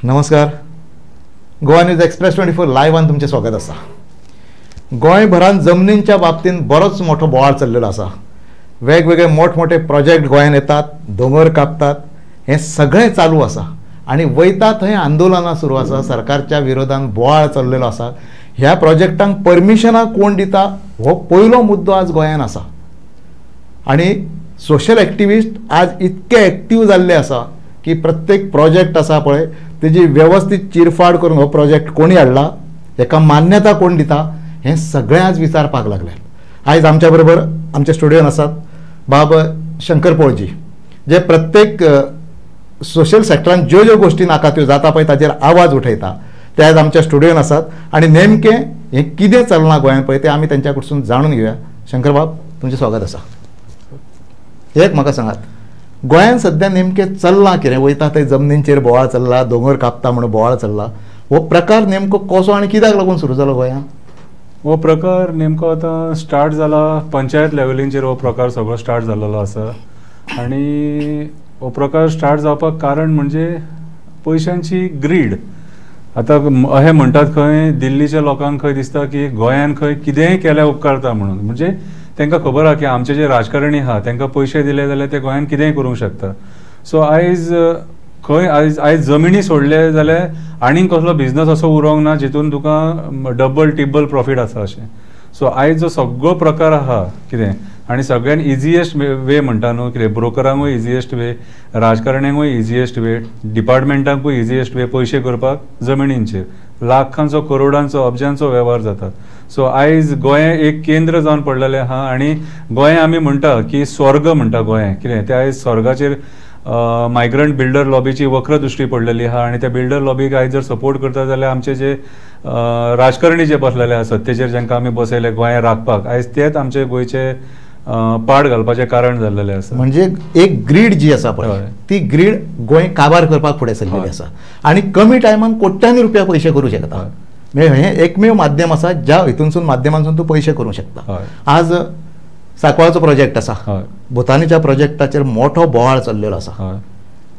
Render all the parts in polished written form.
नमस्कार. Goa news express 24 लायव्हान तुमचे स्वागत आसा. गोंयभरात जमनींच्या बाबतींत बरोच मोठो बोवाळ चल्लेलो आसा. वेगवेगळे मोठमोठे प्रोजेक्ट गोंयांत येतात, दोंगर कापतात, हे सगळें चालू आसा आनी वयता थंय आंदोलनां सुरू आसा. सरकारच्या विरोधात बोवाळ चल्लेलो आसा. ह्या प्रोजेक्टांक परमिशनां कोण दिता हो पयलो मुद्दो आज गोंयांत आसा. आनी सोशल एक्टिविस्ट आज इतके एक्टीव जाल्ले आसा की प्रत्येक प्रोजेक्ट आसा पळय तेजी व्यवस्थित चिरफाड करून हो प्रोजेक्ट कोणी हाडला, हेका मान्यता कोण दिता, हें सगळें आज विचारपाक लागले. आयज आमच्या बरोबर आमच्या स्टुडियोन आसात बाब शंकर पळजी, जे प्रत्येक सोशल सेक्टरान ज्यो गोष्टी नाका त्यो जाता पळय ताचेर आवाज उठयता. ते आज आमच्या स्टुडियोन आसात आनी नेमकें हें कितें चलना गोंयांत पळय तें आमी तेंच्या कडसून जाणून घेवया. शंकर बाब, तुमचें स्वागत आसा. एक म्हाका सांगात, गोंयांत सध्या नेमकें चल्लां कितें? वयता थंय जमनींचेर बोवाळ चल्ला, दोंगर कापता म्हणून बोवाळ चल्ला. हो प्रकार नेमको कसो आनी कित्याक लागून सुरू जालो गोंयांत? हो प्रकार नेमको आतां स्टार्ट जाला पंचायत लेवलींचेर. हो प्रकार सगळो स्टार्ट जाल्लो आसा आनी हो प्रकार स्टार्ट जावपाक कारण म्हणजे पयशांची ग्रीड. आतां अशें म्हणटात खंय दिल्लीच्या लोकांक खंय दिसता की गोंयांत खंय कितेंय केल्यार उपकारता म्हणून. म्हणजे तांकां खबर आहा की आमचे जे राजकारणी आहा तांकां पयशे दिले जाल्यार ते गोंयांत कितेंय करूंक शकता. सो आयज खंय आयज जमिनी सोडले जाल्यार आनीक कसलो बिझनस असो उरोंक ना जितून तुका डबल टिब्बल प्रॉफीट आसा अशें. सो आयज जो सगळो प्रकार आहा कितें आनी सगळ्यान इजिएस्ट वे म्हणटा न्हू कितें, ब्रोकरांकूय इजिएस्ट वे, राजकारण्यांकूय इजिएस्ट वे, डिपार्टमेंटांकूय इजिएस्ट वे पयशे करपाक जमिनींचेर लाखांचो करोडांचो अब्जांचो वेव्हार जाता. सो आयज गोंय एक केंद्र जावन पडलेलें आहा आनी गोंय आमी म्हणटा की स्वर्ग म्हणटा गोंय कितें. ते आयज स्वर्गाचेर मायग्रंट बिल्डर लॉबीची वक्र दृश्टी पडलेली आहा आनी त्या बिल्डर लॉबीक आयज जर सपोर्ट करता जाल्यार आमचे जे राजकारणी जे बसलेले आसा सत्तेचेर जांकां आमी बसयले गोंय राखपाक, आयज तेच आमचे गोंयचे पाड घालपाचें कारण जाल्लेलें आसा. म्हणजे एक ग्रीड जी आसा पळय ती ग्रीड गोंय काबार करपाक फुडें सरलेली आसा आनी कमी टायमान कोट्यांनी रुपया पयशे करूं शकता. म्हणजे हें एकमेव माध्यम आसा ज्या हितूनसून माध्यमांसून तूं पयशे करूं शकता. आज सांकवाळचो प्रोजेक्ट आसा, भुतानीच्या प्रोजेक्टाचेर मोठो बोवाळ चल्लेलो आसा.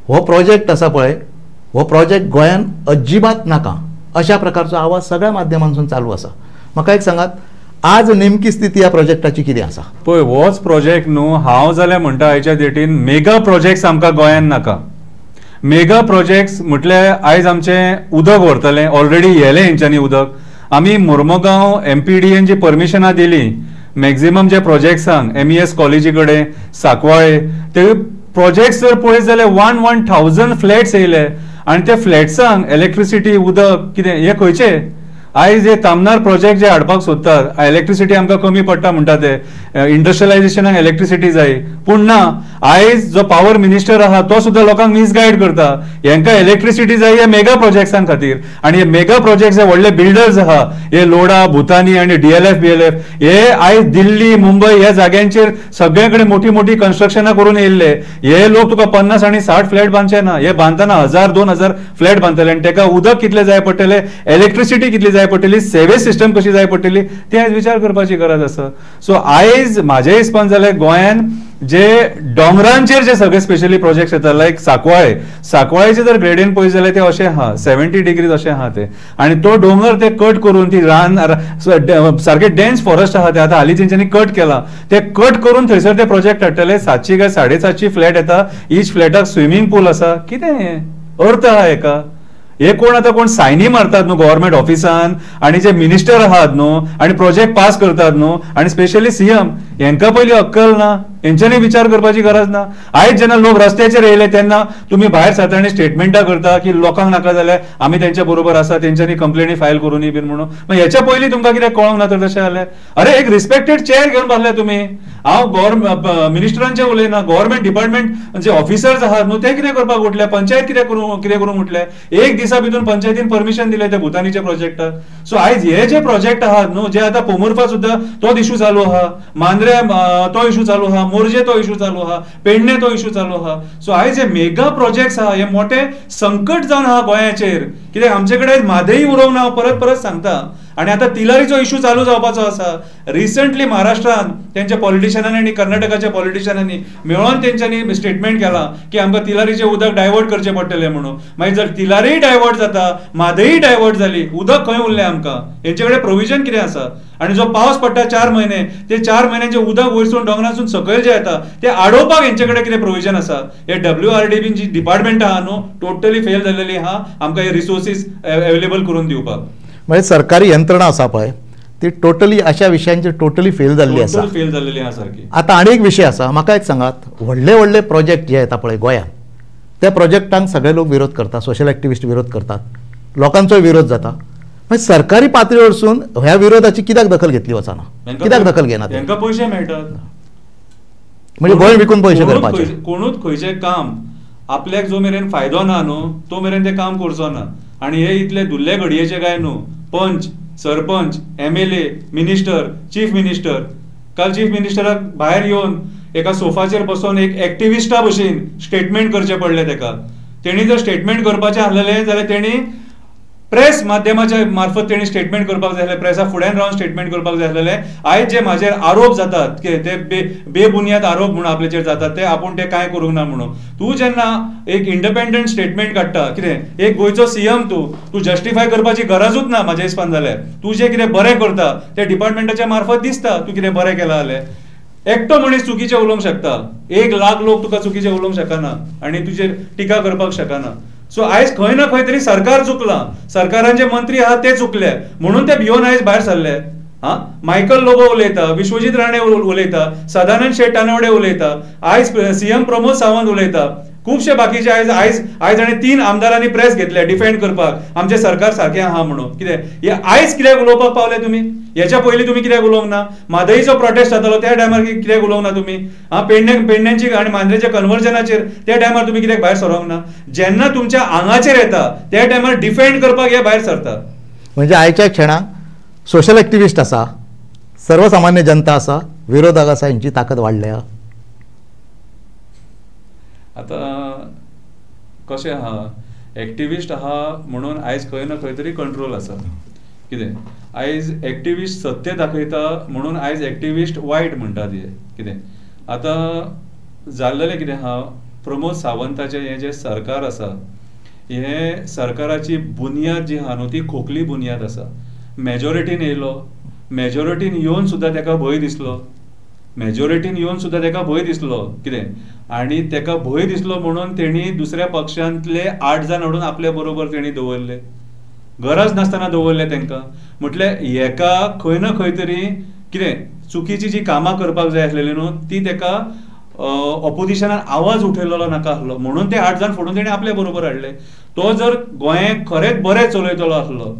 हो प्रोजेक्ट आसा पळय, हो प्रोजेक्ट गोंयांत अजिबात नाका अशा प्रकारचो आवाज सगळ्या माध्यमांसून चालू आसा. म्हाका एक सांगात, आज नेमकी स्थिती ह्या प्रोजेक्टाची कितें आसा? पळय होच प्रोजेक्ट न्हू, हांव जाल्यार म्हणटा आयच्या डेटीन मेगा प्रोजेक्ट्स आमकां गोंयांत नाका. मेगा प्रोजेक्ट्स म्हटल्यार आयज आमचें उदक व्हरतलें, ऑलरेडी येयलें हेंच्यांनी उदक. आमी मुर्मुगांव MPDAन जी परमिशनां दिली मॅक्झिमम जे प्रोजेक्ट्सांक MES कॉलेजी कडेन सांकवाळे, ते प्रोजेक्ट्स जर पळयत जाल्यार 1,000 फ्लॅट्स येयले आनी त्या फ्लॅट्सांक इलेक्ट्रिसिटी उदक कितें हे खंयचे? आयज हे तामनार प्रोजेक्ट जे हाडपाक सोदतात, इलेक्ट्रिसिटी आमकां कमी पडटा म्हणटा ते, इंडस्ट्रियलायझेशनाक इलेक्ट्रिसिटी जाय, पूण ना. आयज जो पावर मिनिस्टर आहा तो सुद्धा लोकांक मिसगायड करता. हांकां इलेक्ट्रिसिटी जाय ह्या मेगा प्रोजेक्ट्सां खातीर आनी हे मेगा प्रोजेक्ट्स जे व्हडले बिल्डर्स आहा हे लोडा, भुतानी आनी DLF BLF हे आयज दिल्ली, मुंबई ह्या जाग्यांचेर सगळे कडेन मोठी मोठी कन्स्ट्रक्शनां करून येयल्ले. हे लोक तुका 50 आनी 60 फ्लॅट बांदचे ना, हे बांदतना 1000-2000 फ्लॅट बांदतले आनी ताका उदक कितले जाय पडटले, इलेक्ट्रिसिटी कितली जाय पडटली, सेवेज सिस्टम कशी जाय पडटली ते आयज विचार करपाची गरज आसा. सो आयज म्हाज्या हिसपान जाल्यार गोंयांत जे डोंगरांचेर जे सगळे स्पेशली प्रोजेक्ट्स येतात लायक सांकवाळेचे जर ग्रेडियंट पळयत जाल्यार ते अशें आहा 70 डिग्रीज अशें आहा ते. आनी तो डोंगर ते कट करून ती रान सारखे डेन्स फॉरेस्ट आहा ते आतां हालीं तेंच्यांनी कट केला, ते कट करून थंयसर ते प्रोजेक्ट हाडटले. 700 काय 750 फ्लॅट येता, ईच फ्लॅटाक स्विमींग पूल आसा. कितें अर्थ आहा हेका? हे कोण आता कोण सायनी मारतात न्हू गव्हर्मेंट ऑफिसान आनी जे मिनिस्टर आहात न्हू आनी प्रोजेक्ट पास करतात न्हू आनी स्पेशली CM, हेंकां पयलीं अक्कल ना, हेंच्यांनी विचार करपाची गरज ना. आयज जेन्ना लोक रस्त्याचेर येयले तेन्ना तुमी भायर सरता आनी स्टेटमेंटां करता की लोकांक नाका जाल्यार आमी तेंच्या बरोबर आसा, तेंच्यांनी कंप्लेनी फायल करूनी बीन म्हणून. मागीर हेच्या पयलीं तुमकां कितें कळोंक ना तर तशें जालें? अरे एक रिस्पेक्टेड चेअर घेवन बसले तुमी. हांव मिनिस्टरांचें उलयना, गव्हर्मेंट डिपार्टमेंट जे ऑफिसर्स आहात न्हू ते कितें करपाक उठले, पंचायत कितें करूंक उठले. एक दिसा भितर पंचायतीन परमिशन दिले त्या भुतानीच्या प्रोजेक्टाक. सो आयज हे जे प्रोजेक्ट आहात न्हू, जे आतां पोमुर्फा सुद्धा तो इशू चालू आहा, मांद्रे तो इशू चालू आहा, मोर्जे तो इशू चालू आहा, पेडणे तो इशू चालू आहा. सो आयज हे मेगा प्रोजेक्ट्स आहा हे मोठे संकट जावन आहा गोंयाचेर. कित्याक आमचे कडेन म्हादई उरोवंक ना, हांव परत परत सांगता. आणि आता तिलारीचो इश्यू चालू जावपाचो आसा. रिसंटली महाराष्ट्रान त्यांच्या पॉलिटिशियनांनी आणि कर्नाटकाच्या पॉलिटिशियनांनी मेळोन तेंच्यांनी स्टेटमेंट केला की आमकां तिलारीचे उदक डायवर्ट करचे पडटले म्हणून. मागीर जर तिलारीय डायवर्ट जाता, म्हादयी डायवर्ट जाली, उदक खंय उरलें आमकां? हेंचे कडेन प्रोविजन कितें आसा? आणि जो पावस पडटा 4 म्हयने, ते 4 म्हयन्यांचे उदक वयरसून डोंगरासून सकयल जे येता ते आडोवपाक हेंचे कडेन कितें प्रोविजन आसा? हे WRDB जी डिपार्टमेंट आहा न्हू, टोटली फेल जाल्लेली आहा आमकां हे रिसोर्सीस अवेलेबल करून दिवपाक. म्हणजे सरकारी यंत्रणा आसा पळय ती टोटली अशा विशयांचेर टोटली फेल जाल्ली आसा. फेल जाल्लेली आहा सारकी. आता आनी एक विशय आसा, म्हाका एक सांगात, व्हडले व्हडले प्रोजेक्ट जे येता पळय गोंयांत, त्या प्रोजेक्टांक सगळे लोक विरोध करतात, सोशल एक्टिविस्ट विरोध करतात, लोकांचोय विरोध जाता. म्हणजे सरकारी पातळी वरसून ह्या विरोधाची कित्याक दखल घेतली वचना? कित्याक दखल घेनात? तांकां पयशे मेळटात, म्हणजे गोंय विकून पयशे करपाचे. कोणूच खंयचें काम आपल्याक जो मेरेन फायदो ना न्हू तो मेरेन ते काम करचो ना. आणि हे इतले धुल्ले घडयेचे काय न्हू. पंच, sarpanch, MLA, minister, chief minister, काल चीफ मिनिस्टराक भायर येवन एका सोफाचेर बसून एक एक्टिविस्टा भशेन स्टेटमेंट करचे पडले तेका. तेणी जर स्टेटमेंट करपाचें आसलेलें जाल्यार तेणी प्रेस माध्यमाच्या मार्फत तेणी स्टेटमेंट करपाक जाय आसलें, प्रेसा फुड्यान रावन स्टेटमेंट करपाक जाय आसलेलें. आयज जे म्हाजेर आरोप जातात की ते बेबुनियाद आरोप म्हणून आपल्याचेर जातात ते आपूण ते कांय करूंक ना म्हणून. तूं जेन्ना एक इंडिपेंडंट स्टेटमेंट काडटा, कितें एक गोंयचो CM तूं जस्टिफाय करपाची गरजूच ना म्हाज्या हिसपान जाल्यार. तूं जें कितें बरें करता ते डिपार्टमेंटाच्या मार्फत दिसता तूं कितें बरें केलां जाल्यार. एकटो मनीस चुकीचे उलोवंक शकता, 1 लाख लोक तुका चुकीचे उलोवंक शकना आणि तुजेर टिका करपाक शकना. सो आयज खंय ना खंय तरी सरकार चुकलां, सरकारान जे मंत्री आहात ते चुकले म्हणून ते भिवन आयज भायर सरले. मायकल लोबो उलयता, विश्वजीत राणे उलयता, सदानंद शेट टानवडे उलयता, आयज CM प्रमोद सावंत उलयता, खुबशे बाकीचे आयज आयज आयज आनी 3 आमदारांनी प्रेस घेतल्या डिफेंड करपाक आमचे सरकार सारकें आहा म्हणून. कितें आयज कित्याक उलोवपाक पावले तुमी? हेच्या पयलीं तुमी कित्याक उलोवंक ना? म्हादईचो प्रोटेस्ट जातालो त्या टायमार कित्याक उलोवंक ना तुमी? पेडण्यांची आनी मांद्रेच्या कन्वर्जनाचेर त्या टायमार तुमी कित्याक भायर सरोंक ना? जेन्ना तुमच्या आंगाचेर येता त्या टायमार डिफेंड करपाक हे भायर सरता. म्हणजे आयच्या क्षणाक सोशल एक्टिविस्ट आसा, सर्वसामान्य जनता आसा, विरोधक आसा, हेंची ताकद वाडल्या. आता कशें आहा, एक्टिविस्ट आहा म्हणून आयज खंय ना खंय तरी कंट्रोल आसा. कितें आयज एक्टिविस्ट सत्य दाखयता म्हणून आयज एक्टिविस्ट वायट म्हणटात हे. कितें आतां जाल्लेलें कितें आहा, प्रमोद सावंताचें हें जें सरकार आसा हे सरकाराची बुनियाद जी आहा न्हू ती खोखली बुनियाद आसा. मेजॉरिटीन येयलो, मेजॉरिटीन येवन सुद्दां तेका भंय दिसलो, मेजॉरिटीन येवन सुद्दां तेका भंय दिसलो. कितें आनी तेका भंय दिसलो म्हणून तेणी दुसऱ्या पक्षांतले 8 जाण हाडून आपल्या बरोबर तेणी दवरले, गरज नासतना दवरले तेंकां. म्हटल्यार हेका खंय ना खंय तरी कितें चुकीची जी कामां करपाक जाय आसलेली न्हू ती तेका ऑपोजिशनान आवाज उठयलेलो नाका आसलो म्हणून ते 8 जाण फोडून तेणी आपल्या बरोबर हाडले. तो जर गोंय खरेंच बरें चलयतलो आसलो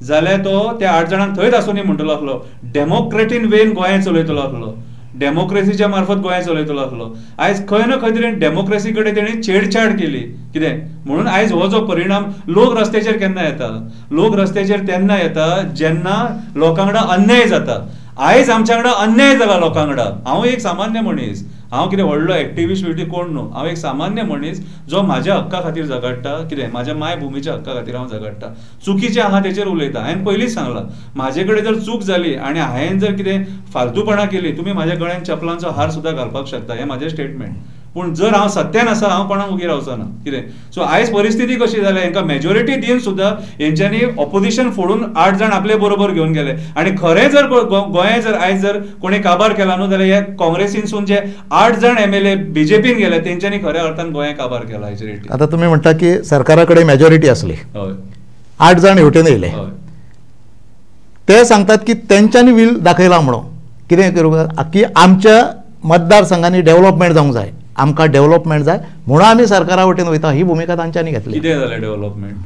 जाल्यार तो त्या 8 जाणांक थंयच आसूनी म्हणटलो आसलो, डेमोक्रेटीन वेन गोंय चलयतलो आसलो, डेमोक्रेसीच्या मार्फत गोंय चलयतलो आसलो. आयज खंय ना खंय तरी डेमोक्रेसी कडेन तेणी छेडछाड केली. कितें म्हणून आयज हो जो परिणाम लोक रस्त्याचेर केन्ना येता, लोक रस्त्याचेर तेन्ना येता जेन्ना लोकांकडेन अन्याय जाता. आयज आमच्या वांगडा अन्याय जाला लोकांकडेन. हांव एक सामान्य मनीस, हांव कितें व्हडलो एक्टिविस्ट बिटी कोण न्हू, हांव एक सामान्य मनीस जो म्हाज्या हक्का खातीर झगडटा. कितें म्हाज्या मायभुमीच्या हक्का खातीर हांव झगडटा. चुकीचें आहा तेचेर उलयता. हांवें पयलींच सांगलां म्हाजे कडेन जर चूक जाली आनी हांवें जर कितें फालतूपणां केली तुमी म्हाज्या गळ्यान चपलांचो हार सुद्दां घालपाक शकता, हें म्हाजें स्टेटमेंट. पूण जर हांव सत्यान आसा हांव कोणाक उगी रावचो ना. कितें सो आयज परिस्थिती कशी जाल्या, हांकां मेजॉरिटी दिवन सुद्दां हेंच्यांनी ऑपोजिशन फोडून 8 जाण आपले बरोबर घेवन गेले. आनी खरें जर गोंय जर आयज जर कोणी काबार केला न्हू जाल्यार हे काँग्रेसीनसून जे 8 जाण MLA BJPन गेले तेंच्यांनी खऱ्या अर्थान गोंय काबार केला. हेचेर आता तुम्ही म्हणटा की सरकारा कडेन मेजॉरिटी आसली, 8 जाण हेवटेन येयले, ते सांगतात की तेंच्यांनी वील दाखयला म्हणून. कितें करूं की आमच्या मतदारसंघांनी डेव्हलपमेंट जावंक जाय, आमकां डेव्हलपमेंट जाय म्हणून आमी सरकारा वटेन वयता, ही भुमिका तांच्यांनी घेतली. कितें जालें डेव्हलपमेंट?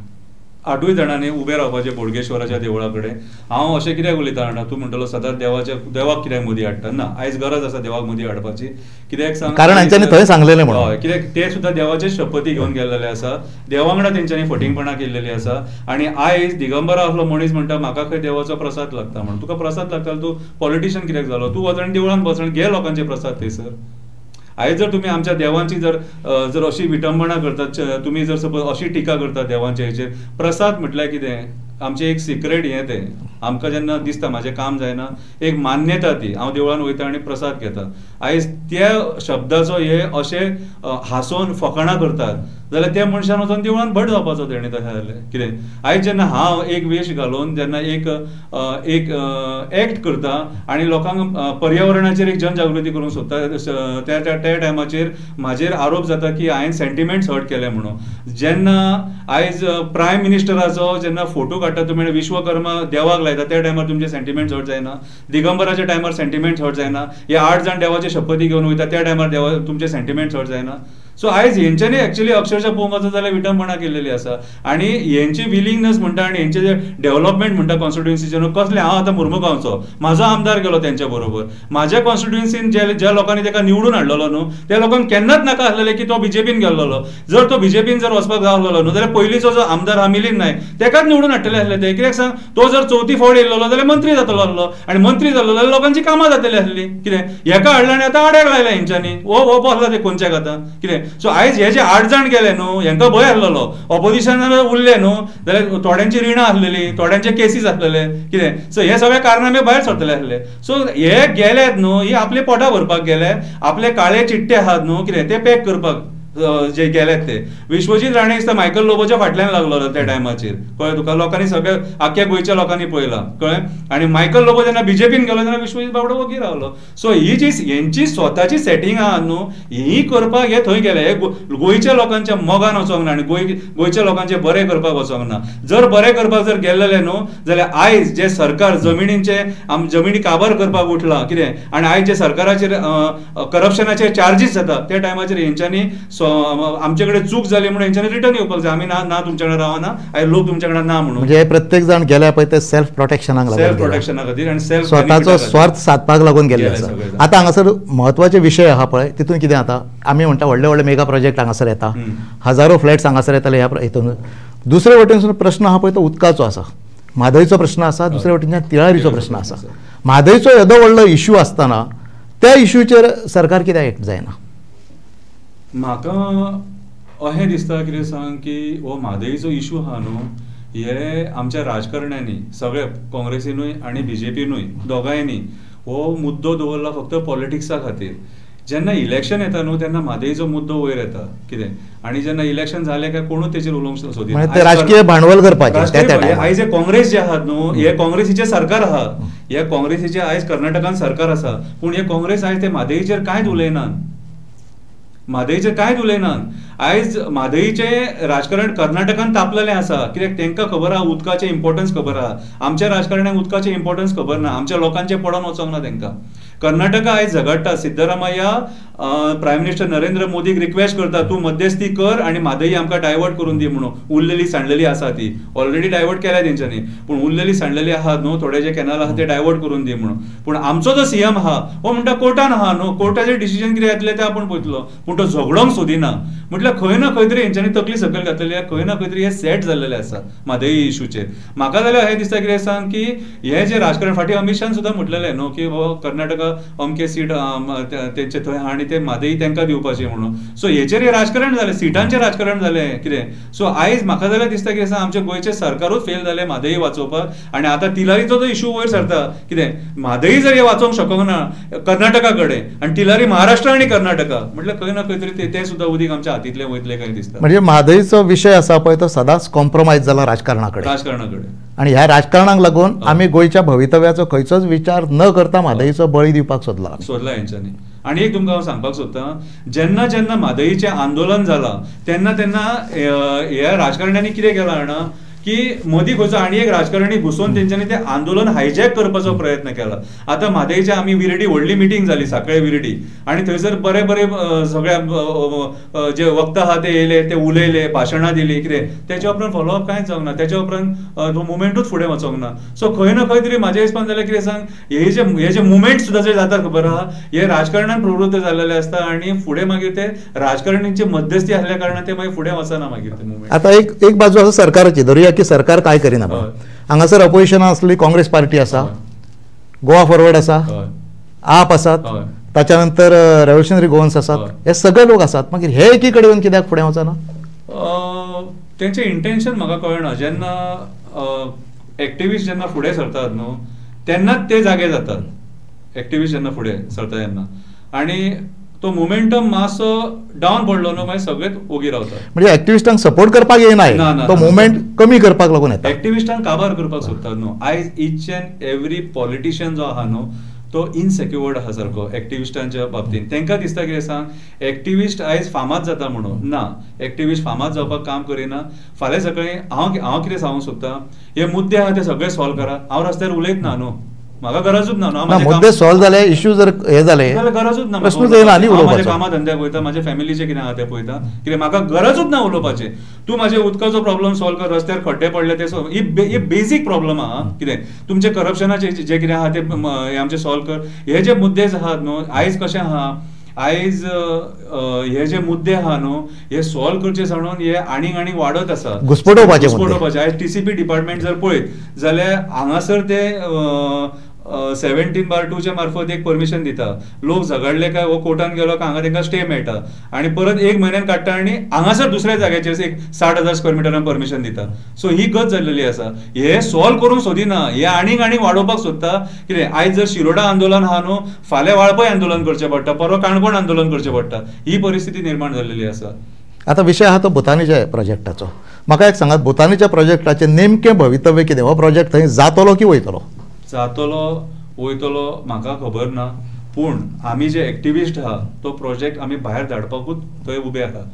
8 जाणांनी उबे रावपाचे बोडगेश्वराच्या देवळा कडेन. हांव अशें कित्याक उलयता जाणा, तूं म्हणटलो सदांच देवाक कित्याक मदीं हाडटा. ना, आयज गरज आसा देवाक मदीं हाडपाची. कित्याक सांग, कारण हांच्यांनी थंय सांगलेलें म्हणून. हय, कित्याक ते सुद्दां देवाचे शपथी घेवन गेल्लेले आसा, देवा वांगडा तेंच्यांनी फटिंगपणां केल्लेली आसा. आनी आयज दिगंबरा असलो मनीस म्हणटा म्हाका खंय देवाचो प्रसाद लागता म्हणून. तुका प्रसाद लागता तूं पॉलिटिशियन कित्याक जालो? तूं वचून देवळान बसण घे लोकांचे प्रसाद थंयसर. आयज जर तुम्ही आमच्या देवांची जर अशी विटंबना करतात, तुम्ही जर सपोज अशी टिका करतात देवांच्या हेचेर, प्रसाद म्हटल्यार कितें आमचें एक सिक्रेट हें तें आमकां जेन्ना दिसता म्हाजें काम जायना, एक मान्यता ती, हांव देवळान वयता आनी प्रसाद घेता. आयज त्या शब्दाचो हे अशें हांसोवन फकाणां करतात जाल्यार त्या मनशान वचून देवळान भट जावपाचो तेणें तशें जालें. कितें आयज जेन्ना हांव एक वेश घालून जेन्ना एक एक्ट करता आनी लोकांक पर्यावरणाचेर एक जनजागृती करूंक सोदता, त्या टायमाचेर म्हाजेर आरोप जाता की हांवें सेंटिमेंट्स हर्ट केले म्हणून. जेन्ना आयज प्रायम मिनिस्टराचो जेन्ना फोटो काडटा तुमी विश्वकर्मा देवाक लायता त्या टायमार तुमचे सेंटिमेंट्स हर्ट जायना, दिगंबराच्या टायमार सेंटिमेंट्स हर्ट जायना, हे 8 जाण देवाचे शपथी घेवन वयता त्या टायमार तुमचे सेंटिमेंट्स हर्ट जायना. सो आयज हेंच्यांनी एक्चुअली अक्षरशः पळोवंक वचत जाल्यार विटंबना केलेली आसा. आनी हेंची विलिंगनस म्हणटा आनी हेंचे जे डेव्हलपमेंट म्हणटा कॉन्स्टिट्युएन्सीचे न्हू, कसले हांव आतां मुर्मुगांवचो म्हाजो आमदार गेलो तेंच्या बरोबर, म्हाज्या कॉन्स्टिट्युएन्सीन ज्या लोकांनी ताका निवडून हाडलेलो न्हू त्या लोकांक केन्नाच नाका आसलेले की तो बीजेपीन गेल्लो. जर तो बीजेपीन जर वचपाक जावलो न्हू जाल्यार पयलींचो जो आमदार हा मिलिंद नायक तेकाच निवडून हाडटले आसले ते. कित्याक सांग, तो जर चवथी फावट येयल्लो जाल्यार मंत्री जातलो आसलो आनी मंत्री जाल्लो जाल्यार लोकांची कामां जातली आसली. कितें हेका हाडला आनी आतां आड्याक लायला हेंच्यांनी, हो बसला ते खंयच्याक आतां. कितें सो आयज हे जे 8 जाण गेले न्हू हेंका भंय आसलेलो, ऑपोजिशनान उरले न्हू जाल्यार थोड्यांची रिणां आसलेली, थोड्यांचे केसीस आसलेले. कितें सो हे सगळे कारनामे भायर सरतले आसले. सो हे गेलेत न्हू, हे आपले पोटां भरपाक गेले, आपले काळे चिट्टे आहात न्हू कितें ते पॅक करपाक जे गेलेत ते. विश्वजीत राणे दिसता मायकल लोबोच्या फाटल्यान लागलो त्या टायमाचेर, कळ्ळें तुका. लोकांनी सगळे आख्या गोंयच्या लोकांनी पळयला, कळ्ळें. आनी मायकल लोबो जेन्ना बीजेपीन गेलो तेन्ना विश्वजीत बाबडो वगीर रावलो. सो ही जी हेंची स्वताची सेटिंग आहा न्हू ही करपाक हे थंय गेले. हे गोंयच्या लोकांच्या मोगान वचोंक ना आनी गोंयच्या लोकांचे बरें करपाक वचोंक ना. जर बरें करपाक जर गेल्लेले न्हू जाल्यार आयज जे सरकार जमिनी काबार करपाक उठला कितें आनी आयज जे सरकाराचेर करप्शनाचे चार्जीस जाता त्या टायमाचेर हेंच्यांनी आमचे कडेन चूक जाली म्हणून हेंच्यांनी रिटर्न येवपाक जाय. आमी ना तुमच्या कडेन रावना, आयज लोक तुमच्या कडेन ना म्हणून. म्हणजे प्रत्येक जण गेल्या पळय ते सेल्फ प्रोटेक्शना खातीर आनी स्वताचो स्वार्थ साधपाक लागून गेल्ले आसा. आतां हांगासर महत्वाचे विशय आहा पळय तितून कितें आतां आमी म्हणटा व्हडले व्हडले मेगा प्रोजेक्ट हांगासर येता, हजारो फ्लॅट्स हांगासर येताले ह्या हितून. दुसरे वटेनसून प्रश्न आहा पळय तो उदकाचो आसा, म्हादयचो प्रश्न आसा, दुसरे वटेनच्यान तिळारीचो प्रश्न आसा. म्हादयचो येदो व्हडलो इश्यू आसतना त्या इश्यूचेर सरकार कित्याक एक्ट जायना? म्हाका अशें दिसता कितें सांग की हो म्हादयचो इशू आहा न्हू हे आमच्या राजकारण्यांनी सगळे काँग्रेसीनूय आनी बीजेपीनूय दोगांयनी हो मुद्दो दवरला फक्त पॉलिटिक्सा खातीर. जेन्ना इलेक्शन येता न्हू तेन्ना म्हादयचो मुद्दो वयर येता कितें आनी जेन्ना इलेक्शन जालें काय कोणूच तेचेर उलोवंक सोदिना. राजकीय भांडवल करपाचें. आयज जे काँग्रेस जे आहात न्हू हे काँग्रेसीचे सरकार आहा, हे काँग्रेसीचे आयज कर्नाटकान सरकार आसा पूण हे काँग्रेस आयज ते म्हादयचेर कांयच उलयनात, म्हादयचेर कांयच उलयनात. आयज म्हादयचें राजकारण कर्नाटकान तापलेलें आसा कित्याक तांकां खबर आहा उदकाचें इम्पॉर्टन्स खबर आहा. आमच्या राजकारण्यांक उदकाचें इम्पॉर्टन्स खबर ना, आमच्या लोकांचें पडोन वचोंक ना तांकां. कर्नाटका आयज झगडटा, सिद्धरामय्या प्रायम मिनिस्टर नरेंद्र मोदीक रिक्वेस्ट करता तूं मध्यस्थी कर आनी म्हादई आमकां डायवर्ट करून दी म्हणून. उरलेली सांडलेली आसा ती ऑलरेडी डायवर्ट केल्या तेंच्यांनी पूण उरलेली सांडलेली आहा न्हू थोडे जे कॅनल आहा ते डायवर्ट करून दी म्हणून. पूण आमचो जो सीएम आहा हो म्हणटा कोर्टान आहा न्हू, कोर्टाचें डिसिजन कितें येतलें तें आपूण पळयतलो पूण तो झगडोंक सोदिना. म्हटल्यार खंय ना खंय तरी हेंच्यांनी तकली सकयल घातलेली आहा, खंय ना खंय तरी हे सेट जाल्लेलें आसा म्हादई इशूचेर. म्हाका जाल्यार अशें दिसता कितें सांग की हे जे राजकारण फाटीं अमित शान सुद्दां म्हटलेलें न्हू की हो कर्नाटका अमके सीट तेंचे थंय आनी ते म्हादई तांकां दिवपाचें म्हणून. सो हेचेर राजकारण जालें, सिटांचें राजकारण जालें कितें. सो आयज म्हाका जाल्यार दिसता की आमचें गोंयचें सरकारूच फेल जालें म्हादई वाचोवपाक आनी आतां तिलारीचो जो इशू वयर सरता कितें म्हादई जर हे वाचोवंक शकोंक ना कर्नाटका कडेन आनी तिलारी महाराष्ट्र आनी कर्नाटका म्हटल्यार खंय ना खंय तरी ते सुद्दां उदीक आमच्या हातींतलें वयतलें काय दिसता. म्हणजे म्हादईचो विशय आसा पळय तो सदांच कॉम्प्रोमायज जाला राजकारणा कडेन आनी ह्या राजकारणाक लागून आमी गोंयच्या भवितव्याचो खंयचोच विचार न करता म्हादईचो बळी दिवपाक सोदला हेंच्यांनी. आनी एक तुमकां हांव सांगपाक सोदतां जेन्ना जेन्ना म्हादईचें आंदोलन जालां तेन्ना तेन्ना ह्या राजकारण्यांनी कितें केलां जाणा की मदीं खंयचो आनी एक राजकारणी घुसोवन तेंच्यांनी तें आंदोलन हायजॅक करपाचो प्रयत्न केला. आतां म्हादईच्या आमी विरडी व्हडली मिटींग जाली सांकळे विरडी आनी थंयसर बरे बरे सगळ्या जे वक्ता आहा ते येयले, ते उलयले, भाशणां दिली कितें. तेच्या उपरांत फॉलोअप कांयच जावंक ना, तेच्या उपरांत तो मुवमेंटूच फुडें वचोंक ना. सो खंय ना खंय तरी म्हाज्या हिसपान जाल्यार कितें सांग हे जे मुवमेंट सुद्दां जे जाता खबर आहा हे राजकारणान प्रवृत्त जाल्लेले आसता आनी फुडें मागीर ते राजकारण्यांची मध्यस्थी आसल्या कारणान ते मागीर फुडें वचना मागीर ते मुवमेंट. आतां एक बाजू आसा सरकाराची, धरुया की सरकार काय करिना. हांगासर अपोजिशनां आसली काँग्रेस पार्टी आसा, गोवा फॉरवर्ड आसा, आप आसात, ताच्या नंतर रेव्होल्युशनरी गोवन्स आसात, हे सगळे लोक आसात. मागीर हे एकी कडेन येवन कित्याक फुडें वचना? तेंचें इंटेन्शन म्हाका कळना. जेन्ना एक्टिव्हिस्ट जेन्ना फुडें सरतात न्हू तेन्नाच ते जागे जातात. एक्टिव्हिस्ट जेन्ना फुडें सरता तेन्ना आनी तो मोमेंटम मातसो डावन पडलो न्हू मागीर सगळेच ओगी रावतात. म्हणजे एक्टिव्हिस्टांक सपोर्ट करपाक येनाय, तो मुवमेंट कमी करपाक लागून येता. एक्टिव्हिस्टांक काबार करपाक सोदतात न्हू. आयज ईच अँड एवरी पॉलिटिशियन जो आहा न्हू तो इनसेक्युअर्ड आहा सारको एक्टिव्हिस्टांच्या बाबतींत. तांकां दिसता कितें सांग, एक्टिव्हिस्ट आयज फामाद जाता म्हणून. ना, एक्टिव्हिस्ट फामाद जावपाक काम करिना. फाल्यां सकाळीं हांव कितें सांगूंक सोदतां, हे मुद्दे आहा ते सगळे सॉल्व करा. हांव रस्त्यार उलयत ना न्हू, म्हाका गरजूच ना न्हू. मुद्दे सॉल्व जाले, इश्यू जर हे जाले गरजूच ना. प्रश्नूच येना आनी म्हाज्या उलोवपाचो. कामा धंद्याक पळयता, म्हाज्या फॅमिलीचें कितें आहा तें पळयता. कितें म्हाका गरजूच ना उलोवपाचें. तूं म्हाजे उदकाचो प्रॉब्लेम सॉल्व कर, रस्त्यार खड्डे पडले ते ही बेसीक प्रॉब्लेम आहा. कितें तुमचे करप्शनाचे जे कितें आहा ते आमचे सॉल्व कर. हे जे मुद्दे आहात न्हू आयज कशें आहा, आयज हे जे मुद्दे आहा न्हू हे सॉल्व करचे सांडून हे आनी वाडत आसा. घुसपटोवपाचे. आयज TCP डिपार्टमेंट जर पळयत जाल्यार हांगासर ते 17/2 मार्फत एक परमिशन दिता. लोक झगडले काय हो कोर्टान गेलो काय हांगा तांकां स्टे मेळटा आनी परत 1 म्हयन्यान काडटा आनी हांगासर दुसऱ्या जाग्याचेर एक 60,000 स्क्वेअर मिटरान परमिशन दिता. सो ही गत जाल्लेली आसा. हे सॉल्व करूंक सोदिना, हे आनी वाडोवपाक सोदता. कितें आयज जर शिरोडा आंदोलन आहा न्हू फाल्यां वाळपय आंदोलन करचें पडटा, परवा काणकोण आंदोलन करचें पडटा. ही परिस्थिती निर्माण जाल्लेली आसा. आता विषय आहा तो भुतानीच्या प्रोजेक्टाचो. म्हाका एक सांगात, भुतानीच्या प्रोजेक्टाचें नेमकें भवितव्य कितें? हो प्रोजेक्ट थंय जातलो की वयतलो? जातलो वयतलो म्हाका खबर ना, पूण आमी जे एक्टिव्हिस्ट आहा तो प्रोजेक्ट आमी भायर धाडपाकूच थंय उबे आहा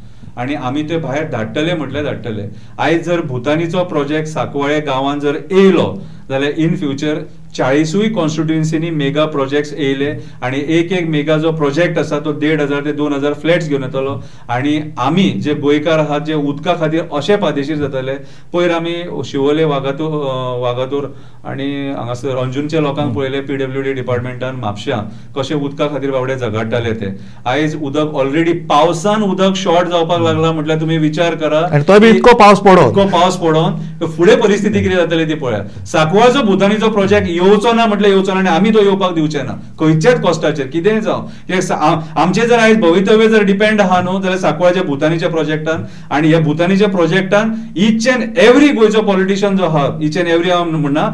आनी आमी ते भायर धाडटले म्हटल्यार धाडटले. आयज जर भुतानीचो प्रोजेक्ट सांकवाळे गांवांत जर येयलो जाल्यार इन फ्युचर 40 कॉन्स्टिट्युएन्सीनी मेगा प्रोजेक्ट्स येयले आनी एक मेगा जो प्रोजेक्ट आसा तो 1,500 ते 2,000 फ्लॅट्स घेवन येतलो. आनी आमी जे गोंयकार आहात जे उदका खातीर अशे फायदेशीर जातले. पयर आमी शिवोले वागातूर आनी हांगासर अंजुनच्या लोकांक पळयले PWD डिपार्टमेंटान म्हापश्यां कशे उदका खातीर बावडे झगडटाले ते. आयज उदक ऑलरेडी पावसान उदक शॉर्ट जावपाक लागला म्हटल्यार तुमी विचार करा. इतको पावस पडोन फुडें परिस्थिती कितें जातली ती पळया. सांकवाळचो भुतानीचो प्रोजेक्ट येवचो ना म्हटल्यार येवचो ना आनी आमी तो येवपाक दिवचे ना खंयच्याच कॉस्टाचेर कितेंय जावं. आमचे जर आयज भवितव्य जर डिपेंड आहा न्हू जाल्यार सांकवाळच्या भुतानीच्या प्रोजेक्टान. आनी ह्या भुतानीच्या प्रोजेक्टान ईच अँड एवरी गोंयचो पॉलिटिशियन जो आहा, ईच अँड एवरी म्हणना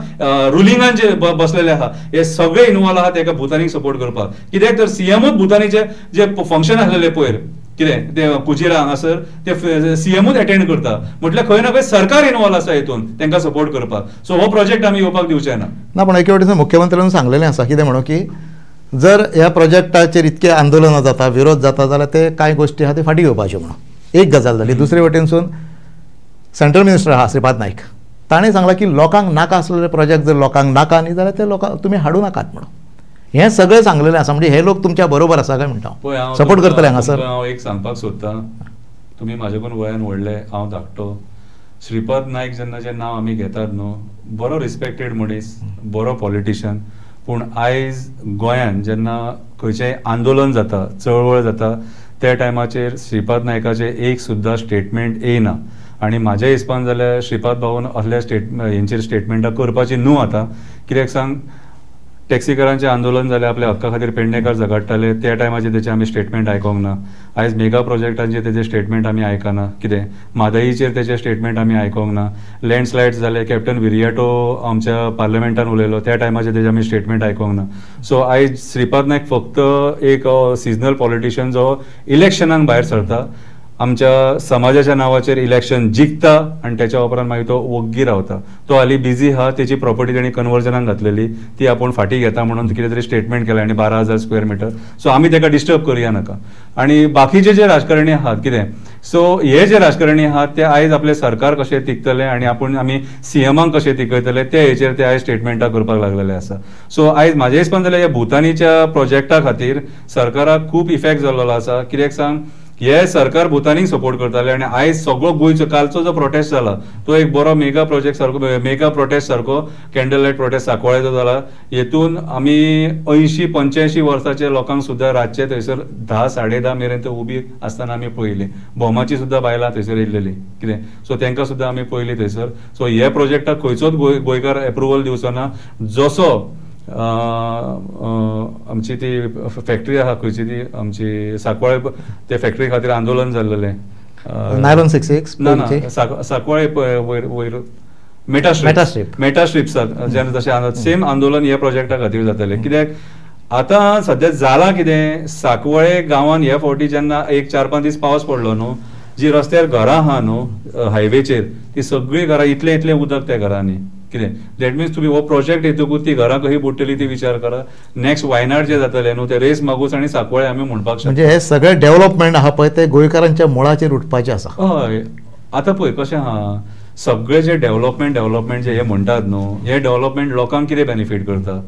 रुलिंगान जे बसलेले आहा हे सगळे इनवॉल्व आहात एका भुतानीक सपोर्ट करपाक. कित्याक तर CMूच भुतानीचे जे फंक्शन आसलेले पयर कितें ते कुजिरा हांगासर ते CMूच अटेंड करता म्हटल्यार खंय ना खंय सरकार इनवॉल्व आसा हितून तांकां सपोर्ट करपाक. सो हो प्रोजेक्ट आमी येवपाक दिवचे ना. पण एके वटेन मुख्यमंत्र्यान सांगलेलें आसा कितें म्हणून की जर ह्या प्रोजेक्टाचेर इतके आंदोलनां जाता, विरोध जाता जाल्यार ते कांय गोश्टी आहा ते फाटीं घेवपाच्यो म्हणून एक गजाल जाली. दुसरे वटेनसून सेंट्रल मिनिस्टर आहा श्रीपाद नायक ताणें सांगलां की लोकांक नाका आसलेले प्रोजेक्ट जर लोकांक नाका न्ही जाल्यार ते लोकांक तुमी हाडूं नाकात म्हणून. हें सगळें सांगलेलें आसा. म्हणजे हे लोक तुमच्या बरोबर आसा काय म्हणटा, सपोर्ट करतले हांगासर? हांव एक सांगपाक सोदतां, तुमी म्हाजेकून वयान व्हडले, हांव धाकटो. श्रीपाद नायक जेन्ना नांव आमी घेतात न्हू बरो रिस्पेक्टेड मनीस, बरो पॉलिटिशियन. पूण आयज गोंयान जेन्ना खंयचेंय आंदोलन जाता, चळवळ जाता त्या टायमाचेर श्रीपाद नायकाचें एक सुद्दां स्टेटमेंट येयना. आनी म्हाज्या हिसपान जाल्यार श्रीपाद भाऊन असल्या हेंचेर स्टेटमेंटां करपाची न्हू आतां. कित्याक सांग, टॅक्सीकारांचें आंदोलन जालें, आपल्या हक्का खातीर पेडणेकार झगडटाले त्या टायमाचेर तेचें आमी स्टेटमेंट आयकोंक ना. आयज मेगा प्रोजेक्टांचेर तेचें स्टेटमेंट आमी आयकना. कितें म्हादईचेर तेचें स्टेटमेंट आमी आयकोंक ना. लँडस्लायड्स जाले, कॅप्टन विरियाटो आमच्या पार्लमेंटान उलयलो त्या टायमाचेर तेचें आमी स्टेटमेंट आयकोंक ना. सो आयज श्रीपाद नायक फक्त एक सिजनल पॉलिटिशियन जो इलेक्शनाक भायर सरता, आमच्या समाजाच्या नांवाचेर इलेक्शन जिखता आनी त्याच्या उपरांत मागीर तो वग्गी रावता. तो हालीं बिजी आहा, तेची प्रॉपर्टी ताणी कन्वर्जनाक घातलेली ती आपूण फाटीं घेता म्हणून कितें तरी स्टेटमेंट केला आनी 12,000 स्क्वेअर मिटर. सो आमी ताका डिस्टर्ब करुया नाका. आनी बाकीचे जे राजकारणी आहात कितें, सो हे जे राजकारणी आहात ते आयज आपले सरकार कशें तिकतले आनी आमी CMाक कशें तिकयतले ते हेचेर ते आयज स्टेटमेंटां करपाक लागलेले आसा. सो आयज म्हाज्या हिसपान जाल्यार ह्या भुतानीच्या प्रोजेक्टा खातीर सरकाराक खूब इफेक्ट जाल्लो आसा. कित्याक सांग, हे सरकार भुतानीक सपोर्ट करताले आनी आयज सगळो गोंयचो कालचो जो प्रोटेस्ट जाला तो एक बरो मेगा प्रोटेस्ट सारको कॅन्डल लायट प्रोटेस्ट सांकवाळेचो जाला. हेतून आमी 80-85 वर्साचे लोकांक सुद्दां रातचे थंयसर 10-10:30 मेरेन ते उबी आसतना आमी पळयली. भोमाची सुद्दां बायलां थंयसर येयलेली कितें. सो तांकां सुद्दां आमी पळयली थंयसर. सो हे प्रोजेक्टाक खंयचोच गोंयकार एप्रुवल दिवचो ना. जसो आमची ती फॅक्टरी आहा खंयची ती आमची सांकवाळे ते फॅक्टरी खातीर आंदोलन जाल्लेलें नायलॉन 66 ना सांकवाळे वयर मेटा स्ट्रिप्साक जेन्ना तशें सेम आंदोलन हे प्रोजेक्टा खातीर जातलें. कित्याक आतां सध्या जाला कितें, साकवळे गांवांत ह्या फावटी जेन्ना एक 4-5 दीस पावस पडलो न्हू, जी रस्त्यार घरां आहा न्हू हायवेचेर, ती सगळीं घरां इतलें उदक त्या घरांनी. कितें दॅट मिन्स तुमी हो प्रोजेक्ट येतकूच ती घरां कशी बुडटली ती विचार करा. नेक्स्ट वायनाड जे जातले न्हू ते रेस मागूस आनी साकवळे आमी म्हणपाक शकता. म्हणजे हे सगळे डेव्हलपमेंट आहा पळय ते गोंयकारांच्या मुळाचेर उठपाचें आसा. हय, आतां पळय कशें आहा, सगळे जे डेव्हलपमेंट जे हे म्हणटात न्हू, हे डेव्हलपमेंट लोकांक कितें बेनिफीट करता?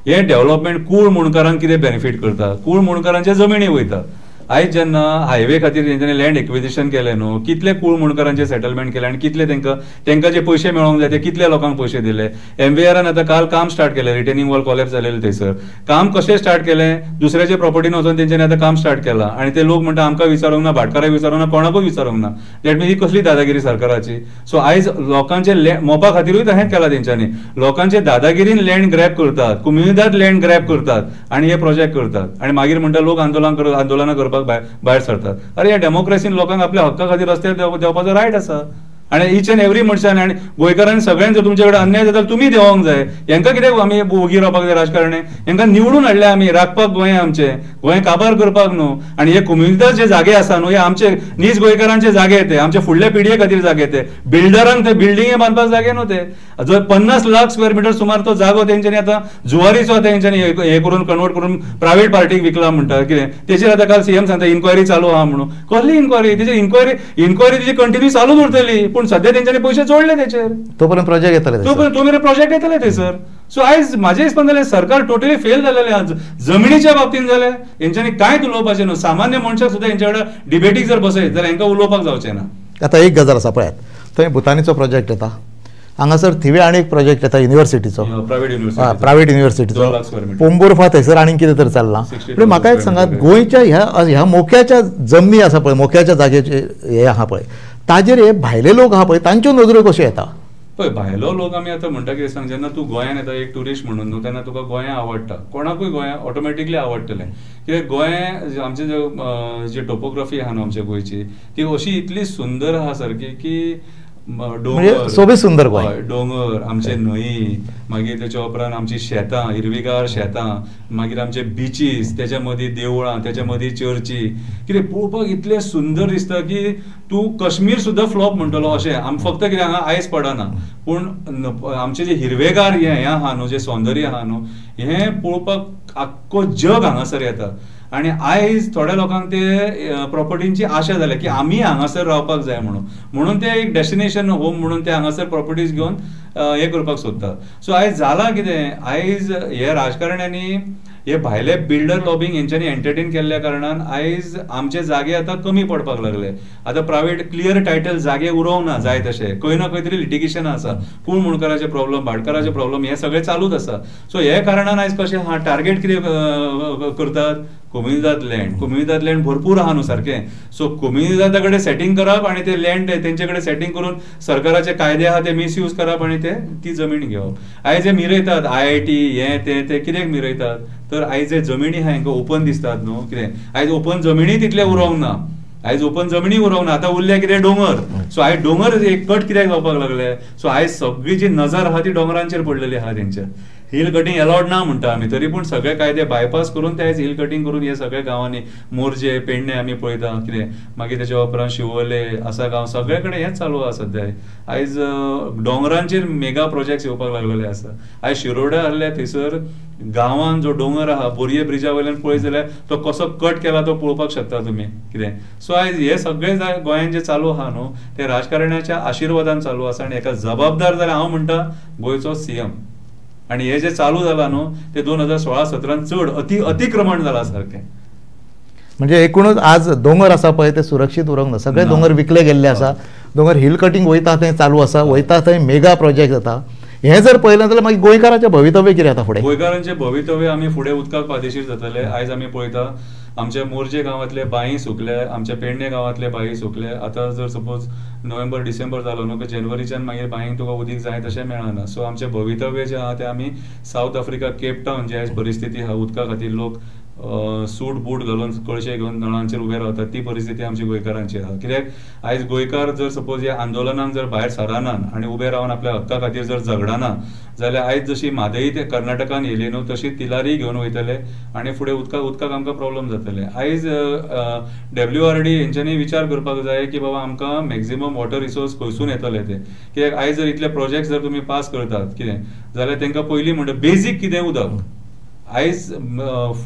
हे डेव्हलपमेंट कूळ मुणकारांक कितें बेनिफीट करता? कूळ मुणकारांच्या जमिनी वयता. आयज जेन्ना हायवे खातीर तेंच्यांनी लँड एक्विजिशन केलें न्हू, कितले कूळ मुणकारांचे सेटलमेंट केले आनी कितले तेंकां जे पयशे मेळोंक जाय ते कितले लोकांक पयशे दिले. MVRन आतां काल काम स्टार्ट केलें, रिटेनिंग वॉल कॉलेप्स जालेलें थंयसर. काम कशें स्टार्ट केलें? दुसऱ्याच्या प्रॉपर्टीन वचून तेंच्यांनी आतां काम स्टार्ट केलां आनी ते लोक म्हणटा आमकां विचारूंक ना, भाटकाराक विचारूंक ना, कोणाकूच विचारूंक ना. दॅट मिन्स ही कसली दादागिरी सरकाराची. सो आयज लोकांचे मोपा खातीरूय तशेंच केलां तेंच्यांनी. लोकांचे दादागिरीन लँड ग्रॅब करतात, कुमिल्दाद लँड ग्रॅब करतात आनी हे प्रोजेक्ट करतात आनी मागीर म्हणटा लोक आंदोलनां करपाक भायर सरतात. अरे ह्या डेमोक्रेसीन लोकांक आपल्या हक्का खातीर रस्त्यार देवपाचो रायट आसा आनी ईच अँड एवरी मनशान आनी गोंयकारांनी सगळ्यांक जर तुमचे कडेन अन्याय जाता तुमी देवोंक जाय. हेंकां कितें आमी वोगी रावपाक जाय राजकारणी? हेंकां निवडून हाडले आमी राखपाक गोंय आमचें, गोंय काबार करपाक न्हू. आनी हे कुमिल्दाद जे जागे आसा न्हू, हे आमचे नीज गोंयकारांचे जागे ते, आमचे फुडल्या पिळगे खातीर जागे ते. बिल्डरांक ते बिल्डिंगे बांदपाक जागे न्हू ते. जर 50 लाख स्क्वेअर मिटर सुमार तो जागो तेंच्यांनी आतां जुवारीचो तेंच्यांनी हे करून कन्वर्ट करून प्रायव्हेट पार्टीक विकला म्हणटा. कितें तेचेर आतां काल CM सांगता इन्क्वायरी चालू आहा म्हणून. कसली इन्क्वायरी? तेचेर इन्क्वायरी तेची कंटिन्यू चालूच उरतली, पूण सध्या तेंच्यांनी पयशे जोडले तेचेर. तोपर्यंत प्रोजेक्ट येतले, तोपर्यंत प्रोजेक्ट येतले थंयसर. सो आयज म्हाजे हिसपान जालें सरकार टोटली फेल जालेलें आहा. जमिनीच्या बाबतींत जालें हेंच्यांनी कांयच उलोवपाचें न्हू. सामान्य मनशाक सुद्दां हेंच्या कडेन डिबेटीक जर बसयत जाल्यार हेंकां उलोवपाक जावचें ना. आतां एक गजाल आसा पळयात, थंय भुतानीचो प्रोजेक्ट येता, हांगासर थिवे आनी एक प्रोजेक्ट येता युनिवर्सिटीचो, प्रायव्हेट युनिवर्सिटीचो, पोंबुर्फा थंयसर आनी कितें तरी चल्लां. पूण म्हाका एक सांगात, गोंयच्या ह्या मोक्याच्या जमनी आसा पळय, मोक्याच्या जागेचे हे आहा पळय, ताजेर हे भायले लोक आहा पळय तांच्यो नदरो कश्यो येता? पळय भायलो लोक आमी आतां म्हणटा कितें सांग, जेन्ना तूं गोंयांत येता एक ट्युरिस्ट म्हणून न्हू, तेन्ना तुका गोंय आवडटा, कोणाकूय गोंय ऑटोमॅटिकली आवडटलें. कित्याक गोंय आमचे जी टोपोग्राफी आहा न्हू आमच्या गोंयची, ती अशी इतली सुंदर आहा सारकी की डोंगर सोबीत सुंदर गोंय, डोंगर, आमचे न्हंयी, मागीर त्याच्या उपरांत आमची शेतां, हिरवीगार शेतां, मागीर आमचे बिचीस, त्याच्या मदीं देवळां, त्याच्या मदीं चर्ची, कितें पळोवपाक इतलें सुंदर दिसता की तूं काश्मीर सुद्दां फ्लॉप म्हणटलो अशें. फक्त कितें हांगा आयस पडना, पूण आमचे जे हिरवेगार हें आहा न्हू, जें सौंदर्य आहा न्हू, हें पळोवपाक आख्खो जग हांगासर येता. आनी आयज थोड्या लोकांक ते प्रॉपर्टींची आशा जाल्या की आमी हांगासर रावपाक जाय म्हणून ते एक डेस्टिनेशन होम म्हणून ते हांगासर प्रॉपर्टीज घेवन हे करपाक सोदतात. सो आयज जाला कितें, आयज हे राजकारण्यांनी हे भायले बिल्डर लॉबिंग हेंच्यांनी एंटरटेन केल्ल्या कारणान आयज आमचे जागे आतां कमी पडपाक लागले. आतां प्रायव्हेट क्लियर टायटल जागे उरोवंक ना जाय तशे, खंय ना खंय तरी लिटिगेशन आसा, कूळ मुणकाराचे प्रॉब्लम, भाटकाराचे प्रॉब्लम, हे सगळे चालूच आसा. सो हे कारणान आयज कशें हा टार्गेट कितें करतात, कुमिल्दाद लँड भरपूर आहा न्हू सारकें. सो कुमिल्दादा कडेन सेटिंग करप आनी ते लँड तेंचे कडेन सेटिंग करून सरकाराचे कायदे आहा ते मिसयूज करप आनी ती जमीन घेवप. आयज हे मिरयतात IIT हे ते कित्याक मिरयतात, तर आयज जे जमिनी आहा हांकां ओपन दिसतात न्हू. कितें आयज ओपन जमिनी तितले उरोवंक ना, आयज ओपन जमिनी उरोवंक ना, आतां उरल्या कितें दोंगर. सो आयज दोंगर एक कट कित्याक जावपाक लागले, सो आयज सगळी जी नजर आहा ती दोंगरांचेर पडलेली आहा तेंच्या. हिल कटिंग अलाउड ना म्हणटा आमी, तरी पूण सगळे कायदे बायपास करून ते आयज हिल कटिंग करून हे सगळे गांवांनी मोरजे, पेडणे आमी पळयता. कितें मागीर त्याच्या उपरांत शिवोले, आसागांव, सगळे कडेन हेंच चालू आहा सध्या. आयज दोंगरांचेर मेगा प्रोजेक्ट्स येवपाक लागलेले आसा. आयज शिरोड्या आहले थंयसर गांवांत जो दोंगर आहा, बोरये ब्रिजा वयल्यान पळयत जाल्यार तो कसो कट केला तो पळोवपाक शकता तुमी. कितें सो आयज हे सगळे गोंयांत जे चालू आहा न्हू, ते राजकारण्याच्या आशिर्वादान चालू आसा आनी हेका जबाबदार जाल्यार हांव म्हणटा गोंयचो CM. आणि हे जे चालू जाला न्हू ते 2016-17 चड अतिक्रमण जाला सारखें. म्हणजे एकूणच आज दोंगर आसा पळय ते सुरक्षीत उरोंक ना, सगळे दोंगर विकले गेल्ले आसा. दोंगर हिल कटिंग वयता थंय चालू आसा, वयता थंय मेगा प्रोजेक्ट जाता. हे जर पळयलें जाल्यार मागीर गोंयकारांचें भवितव्य कितें जाता फुडें? गोंयकारांचें भवितव्य आमी फुडें उदकाक फायदेशीर जातले. आयज आमी पळयता आमच्या मोरजे गांवांतले बांय सुकले, आमच्या पेडणे गांवांतले बांय सुकले. आतां जर सपोज नोव्हेंबर डिसेंबर जालो न्हू, जानेवारीच्यान मागीर बांयक तुका उदीक जाय तशें मेळना. सो आमचें भवितव्य जें आहा तें आमी सावथ आफ्रिका, केप टावन जी आयज परिस्थिती आहा उदका खातीर लोक सूट बूट घालून कळशे घेवन नळांचेर उबे रावतात ती परिस्थिती आमची गोंयकारांची आहा. कित्याक आयज गोंयकार जर सपोज ह्या आंदोलनाक जर भायर सरानात आनी उबे रावन आपल्या हक्का खातीर जर झगडाना जाल्यार आयज जशी म्हादई ते कर्नाटकान येयली न्हू तशी तिलारी घेवन वयतले आनी फुडें उदकाक आमकां प्रॉब्लेम जातले. आयज WRD हेंच्यांनी विचार करपाक जाय की बाबा आमकां मॅक्झिमम वॉटर रिसोर्स खंयसून येतले ते. कित्याक आयज जर इतले प्रोजेक्ट जर तुमी पास करतात कितें जाल्यार तांकां पयलीं म्हणटा बेजीक कितें उदक. आयज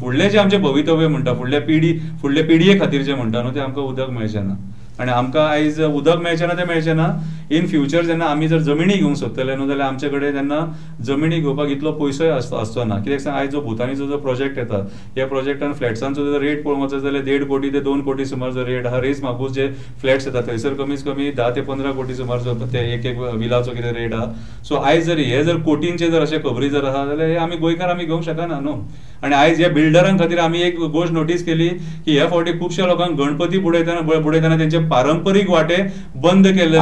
फुडलें जें आमचें भवितव्य म्हणटा फुडल्या पिडये खातीर जें म्हणटा न्हू तें आमकां उदक मेळचें ना. आनी आमकां आयज उदक मेळचें ना तें मेळचें ना. इन फ्युचर जेन्ना आमी जर जमिनी घेवंक सोदतले न्हू जाल्यार आमचे कडेन तेन्ना जमिनी घेवपाक इतलो पयसोय आसचो ना. कित्याक सांग आयज जो भुतानीचो जो प्रोजेक्ट येता ह्या प्रोजेक्टान फ्लॅट्सांचो जर रेट पळोवंक वचत जाल्यार 1.5 कोटी ते 2 कोटी सुमार जो रेट आहा. रेस मागूस जे फ्लॅट्स येतात थंयसर कमीत कमी 10 ते 15 कोटी सुमार जो ते एक विलाचो कितें रेट आहा. सो आयज जर हे जर कोटींचे जर अशे खबरी जर आहा जाल्यार हे आमी गोंयकार आमी घेवंक शकना न्हू. आनी आयज ह्या बिल्डरां खातीर आमी एक गोश्ट नोटीस केली की ह्या फावटी खुबश्या लोकांक गणपती बुडयतना तेंचे पारंपरीक वाटे बंद केले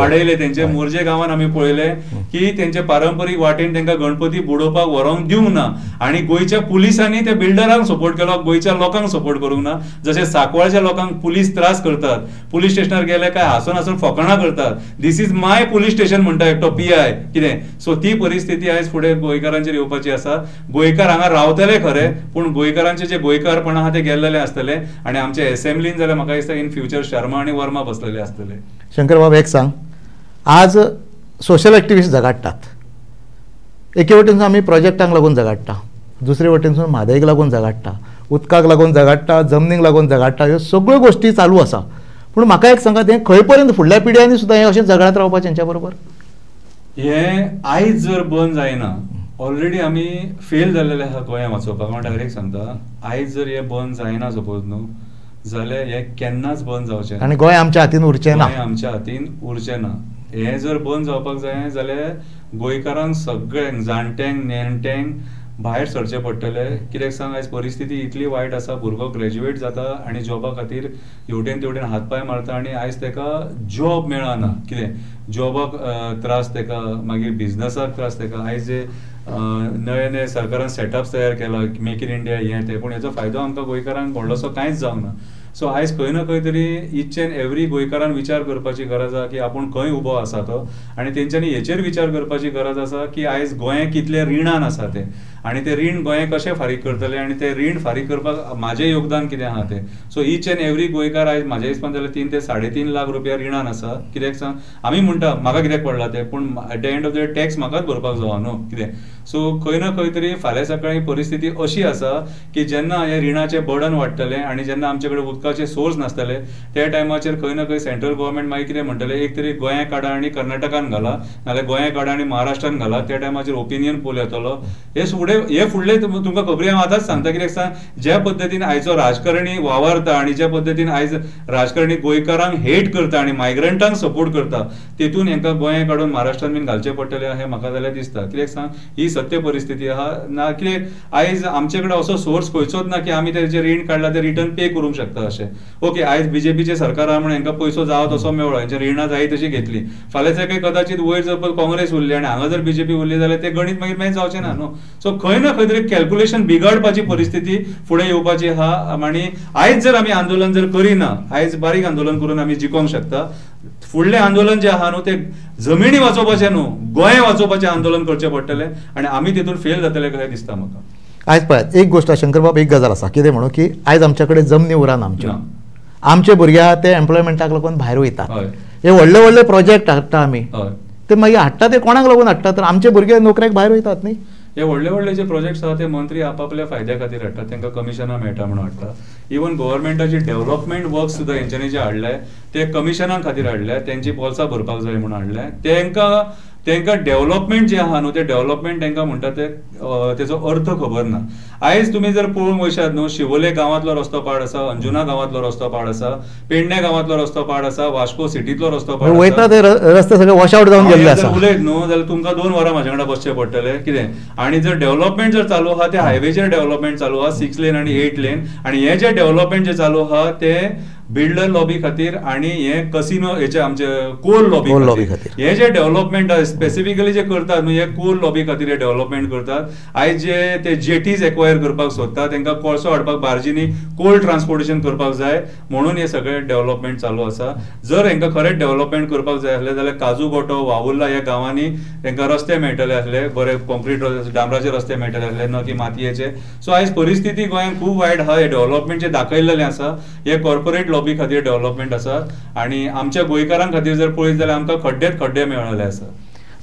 आडयले. तेंचे मोर्जे गांवांत आमी पळयले की तेंचे पारंपरीक वाटेन तेंकां गणपती बुडोवपाक व्हरोंक दिवंक ना. आनी गोंयच्या पुलिसांनी त्या बिल्डरांक सपोर्ट केलो गोंयच्या लोकांक सपोर्ट करूंक ना. जशे सांकवाळच्या लोकांक पुलीस त्रास करतात पुलीस स्टेशनार गेले काय हांसून फकाणां करतात. दिस इज माय पुलीस स्टेशन म्हणटा एकटो PI कितें. सो ती परिस्थिती आयज फुडें गोंयकारांचेर येवपाची आसा. गोंयकार हांगा रावतले खरे पूण गोंयकारांचे जे गोंयकारपण आहा ते गेल्लेले आसतले आनी आमचे असेंब्लीन जाल्यार म्हाका दिसता इन फ्युचर शर्मा आनी वर्मा बसलेले आसतले. शंकर बाब एक सांग आज सोशल एक्टिविस्ट झगडटात. एके वटेनसून आमी प्रोजेक्टांक लागून झगडटा दुसरे वटेनसून म्हादईक लागून झगडटा उदकाक लागून झगडटा जमनीक लागून झगडटा ह्यो सगळ्यो गोश्टी चालू आसा. पूण म्हाका एक सांगात हें खंय पर्यंत फुडल्या पिढ्यांनी सुद्दां हें अशें झगडत रावपाचें हेंच्या बरोबर. हें आयज जर बंद जायना ऑलरेडी आमी फेल जाल्लेले आहा गोंया वाचोवपाक. हांव डायरेक्ट सांगता आयज जर हें बंद जायना सपोज न्हू जाल्यार हें केन्नाच बंद जावचें ना. आनी गोंय आमच्या हातीन उरचें ना. गोंय आमच्या हातीन उरचें ना. हें जर बंद जावपाक जाय जाल्यार गोंयकारांक सगळ्यांक जाणट्यांक नेणट्यांक भायर सरचें पडटलें. कित्याक सांग आयज परिस्थिती इतली वायट आसा. भुरगो ग्रॅज्युएट जाता आनी जॉबा खातीर हेवटेन तेवटेन हातपाय मारता आनी आयज तेका जॉब मेळना. कितें जॉबाक त्रास तेका मागीर बिझनसाक त्रास तेका. आयज जे नवे सरकारान सेटअप्स तयार केला मेक इन इंडिया हें तें पूण हेचो फायदो आमकां गोंयकारांक व्हडलोसो कांयच जावंक ना. सो आयज खंय ना खंय तरी इच एंड एवरी गोंयकारान विचार करपाची गरज आसा की आपूण खंय उबो आसा तो. आनी तेंच्यांनी हेचेर विचार करपाची गरज आसा की आयज गोंय कितले रिणान आसा तें आनी ते रीण गोंय कशें फारीक करतले आनी ते रीण फारीक करपाक म्हाजें योगदान कितें आहा तें. सो इच एंड एवरी गोंयकार आयज म्हाज्या हिसपान जाल्यार 3 ते 3.5 लाख रुपया रिणान आसा. कित्याक सांग आमी म्हणटा म्हाका कित्याक पडला तें पूण at the end of the tax म्हाकाच भरपाक जावं न्हू कितें. सो खंय ना खंय तरी फाल्यां सकाळी परिस्थिती अशी आसा की जेन्ना हे रिणाचें बर्डन वाडटलें आनी जेन्ना आमचे कडेन उदकाचे सोर्स नासतले त्या टायमाचेर खंय ना खंय सेंट्रल गव्हर्मेंट मागीर कितें म्हणटलें एक तरी गोंया काडा आनी कर्नाटकान घाला नाल्यार गोंया काडा आनी महाराष्ट्रान घाला. त्या टायमाचेर ओपिनियन पोल येतलो. हे फुडले तुमकां खबरी हांव आतांच सांगता. कित्याक सांग ज्या पद्दतीन आयचो राजकारणी वावरता आनी ज्या पद्दतीन आयज राजकारणी गोंयकारांक हेट करता आनी मायग्रंटांक सपोर्ट करता तेतून हेंकां गोंया काडून महाराष्ट्रान बीन घालचें पडटलें हें म्हाका जाल्यार दिसता. कित्याक सांग ही सत्य परिस्थिती आहा ना. कित्याक आयज आमचे कडेन असो सोर्स खंयचोच ना की आमी तेजे रीण काडला ते रिटर्न पे करूंक शकता अशें. ओके आयज BJPचे सरकार आहा म्हणून हेंकां पयसो जावो तसो मेळ्ळो हेंचे रिणां जाय तशी घेतली. फाल्यां जर कदाचित वयर जर काँग्रेस उरली आनी हांगा जर BJP उरली जाल्यार ते गणीत मागीर मॅच जावचें ना न्हू. सो खंय ना खंय तरी कॅल्क्युलेशन बिगाडपाची परिस्थिती फुडें येवपाची आहा. आनी आयज जर आमी आंदोलन जर करिना आयज बारीक आंदोलन करून आमी जिखोवंक शकता. फुडलें आंदोलन जें आहा न्हू तें जमिनी वाचोवपाचें न्हू गोंय वाचोवपाचें आंदोलन करचें पडटलें आनी आमी तितून फेल जातले कशें दिसता म्हाका. आयज पळयात एक गोश्ट शंकरबाब एक गजाल आसा कितें म्हणून की आयज आमचे कडेन जमनी उराना आमचे भुरगे आहा ते एम्प्लॉयमेंटाक लागून भायर वयतात. हे व्हडले व्हडले प्रोजेक्ट हाडटा आमी ते मागीर हाडटा ते कोणाक लागून हाडटा तर आमचे भुरगे नोकऱ्याक भायर वयतात न्ही. हे व्हडले व्हडले जे प्रोजेक्ट्स आहा ते मंत्री आपापल्या फायद्या खातीर हाडटात तांकां कमिशनां मेळटा म्हणून हाडटा. इवन गव्हर्मेंटाची डेव्हलपमेंट वर्क सुद्दां हेंच्यांनी जे हाडले ते कमिशनां खातीर हाडले तेंची पोल्सां भरपाक जाय म्हणून हाडले. तेंकां डेव्हलपमेंट जे आहा न्हू ते डेव्हलपमेंट तांकां म्हणटा ते तेजो अर्थ खबर ना. आयज तुमी जर पळोवंक वयशात न्हू शिवोले गांवांतलो रस्तो पाड आसा अंजुना गांवांतलो रस्तो पाड आसा पेडणे गांवांतलो रस्तो पाड आसा वास्को सिटींतलो रस्तो पाड वयता ते रस्ते सगळे वॉश आउट जावन गेल्ले आसा. उलयत न्हू जाल्यार तुमकां 2 वरां म्हाजे वांगडा बसचें पडटलें कितें. आनी जर डेव्हलपमेंट जर चालू आहा ते हायवेचेर डेव्हलपमेंट चालू आहा 6 लेन आनी 8 लेन आनी हे जे डेव्हलपमेंट जे चालू आहा ते बिल्डर लॉबी खातीर आणि हे कसिनो हेचे आमचे कोल Coal लॉबी lobby खातीर खातीर. हे जे डेव्हलपमेंट स्पेसिफिकली जे करतात न्हू हे कोल लॉबी खातीर हे डेव्हलपमेंट करतात. आयज जे ते जेटीज एक्वायर करपाक सोदतात तांकां कोळसो हाडपाक बार्जीनी कोल्ड ट्रान्सपोर्टेशन करपाक जाय म्हणून हे सगळे डेव्हलपमेंट चालू आसा. जर हांकां खरेंच डेव्हलपमेंट करपाक जाय आसलें जाल्यार काजू गोटो वावुर्ला ह्या गांवांनी तांकां रस्ते मेळटले आसले, बरे कॉन्क्रीट डांबराचे रस्ते मेळटले आसले न की मातयेचे. सो आयज परिस्थिती गोंयांत खूब वायट आहा. हे डेव्हलपमेंट जे दाखयलेलें आसा हे कॉर्पोरेट लॉबी खातीर डेव्हलपमेंट आसा आणि आमच्या गोंयकारां खातीर जर पळयत जाल्यार आमकां खड्डेच खड्डे मेळलेले आसा.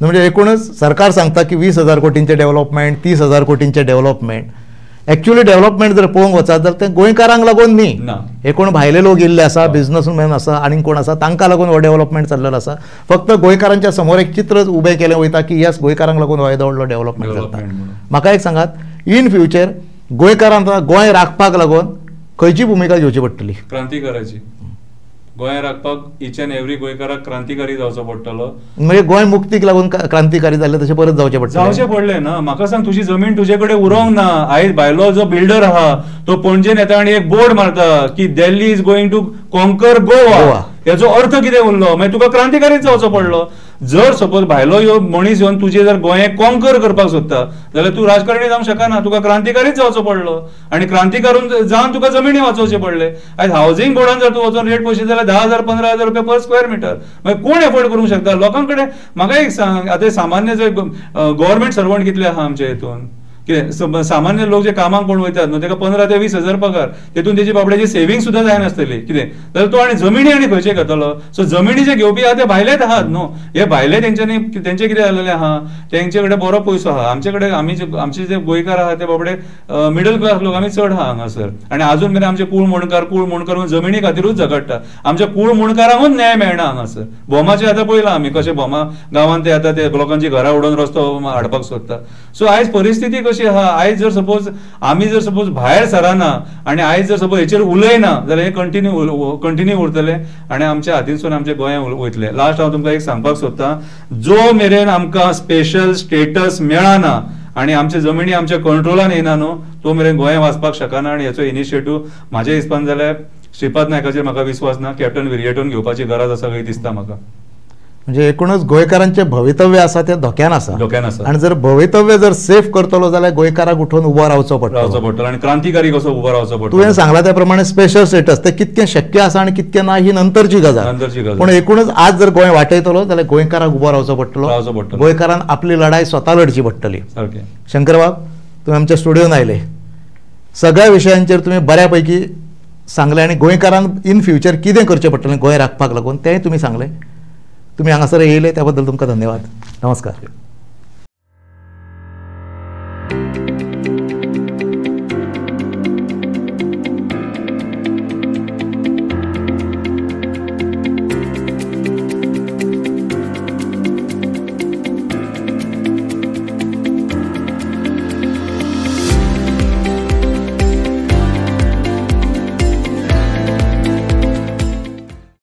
म्हणजे एकूणच सरकार सांगता की 20,000 कोटींचे डेव्हलपमेंट, 30,000 कोटींचे डेव्हलपमेंट. ॲक्च्युअली डेव्हलपमेंट जर पळोवंक वचत जाल्यार ते गोंयकारांक लागून न्ही. ना. हे कोण भायले लोक येयल्ले आसा, बिझनसमॅन आसा आनी कोण आसा तांकां लागून हो डेव्हलपमेंट चाललेलो आसा. फक्त गोंयकारांच्या समोर एक चित्र उबें केलें वयता की येस गोंयकारांक लागून हो येदो व्हडलो डेव्हलपमेंट जाता. म्हणून. म्हाका एक सांगात, इन फ्युचर गोंयकारांक गोंय राखपाक लागून खंयची भुमिका घेवची पडटली? क्रांतिकाराची. गोंय राखपाक इच अँड एवरी गोंयकाराक क्रांतिकारी जावचो पडटलो. म्हणजे गोंय मुक्तीक लागून क्रांतिकारी जाल्ले तशें परत जावचें पडटलें. जावचें पडलें ना. म्हाका सांग, तुजी जमीन तुजे कडेन उरोंक ना. आयज भायलो जो बिल्डर आहा तो पणजेन येता आनी एक बोर्ड मारता की Delhi is going to conquer Goa. हेचो अर्थ कितें उरलो? मागीर तुका क्रांतिकारीच जावचो पडलो. जर सपोज भायलो ह्यो मनीस येवन तुजे जर गोंय कॉन्कर करपाक सोदता जाल्यार तूं राजकारणी जावंक शकना. तुका क्रांतिकारीच जावचो पडलो आणि क्रांतिकारून जावन तुका जमिनी वाचोवचे पडले. आयज हावसिंग बोर्डान जर तूं वचून रेट पळयशीत जाल्यार 10,000 15,000 रुपया पर स्क्वेअर मिटर. मागीर कोण एफोर्ड करूंक शकता? लोकांकडे म्हाका एक सांग, आतां सामान्य जे गव्हर्मेंट सर्वंट कितले आहा आमच्या हितून, कितें सामान्य लोक जे कामाक कोण वयतात न्हू ताका 15,000 ते 20,000 पगार, तेतून तेजी बाबड्याची सेव्हिंग सुद्धा जायनासतली. कितें जाल्यार तो आनी जमिनी आनी खंयचे घेतलो? सो जमिनी जे घेवपी आहा ते भायलेच आहात न्हू. हे भायले तेंच्यांनी तेंचे कितें जाल्लेले आहा, तेंचे कडेन बरो पयसो आहा. आमचे कडेन आमचे जे गोंयकार आहा ते बाबडे मिडल क्लास लोक आमी चड आहा हांगासर. आनी अजून मेरेन आमचे कूळ मुणकार म्हणून जमिनी खातीरूच झगडटा. आमच्या कूळ मुणकारांकूच न्याय मेळना हांगासर. भोमाचे आतां पळयलां आमी कशे भोमा गांवांत ते आतां ते लोकांची घरां उडोवन रस्तो हाडपाक सोदता. सो आयज परिस्थिती कशी आहा, आयज जर सपोज भायर सराना आणि आयज जर सपोज हेचेर उलयना जाल्यार हे कंटिन्यू उरतले आणि आमच्या हातींसून आमच्या गोंयांत वयतले. लास्ट हांव तुमकां एक सांगपाक सोदतां, जो मेरेन आमकां स्पेशल स्टेटस मेळना आणि आमचे जमिनी आमच्या कंट्रोलान येना न्हू, तो मेरेन गोंय वाचपाक शकना. आणि हेचो इनिशिएटीव म्हाज्या हिसपान जाल्यार श्रीपाद नायकाचेर म्हाका विश्वास ना, कॅप्टन विरयटोन घेवपाची गरज आसा कशी दिसता म्हाका. म्हणजे एकूणच गोंयकारांचे भवितव्य आसा ते धोक्यान आसा. आणि जर भवितव्य जर सेफ करतलो जाल्यार गोंयकाराक उठून उबो रावचो पडटलो आणि क्रांतिकारी कसो उबो रावचो पडटलो. तुवें सांगला त्या प्रमाणे स्पेशल स्टेटस ते कितकें शक्य आसा आणि कितकें ना ही नंतरची गजाल. पूण एकूणच आज जर गोंय वाटयतलो जाल्यार गोंयकाराक उबो रावचो पडटलो. गोंयकारान आपली लढाई स्वता लढची पडटली. शंकरबाब, तुम्ही आमच्या स्टुडिओन आयले, सगळ्या विशयांचेर तुम्ही बऱ्यापैकी सांगले आणि गोंयकारांक इन फ्युचर कितें करचें पडटलें गोंय राखपाक लागून तेंय तुम्ही सांगले. तुम्ही हांगासर येयले त्या बद्दल तुमकां धन्यवाद. नमस्कार.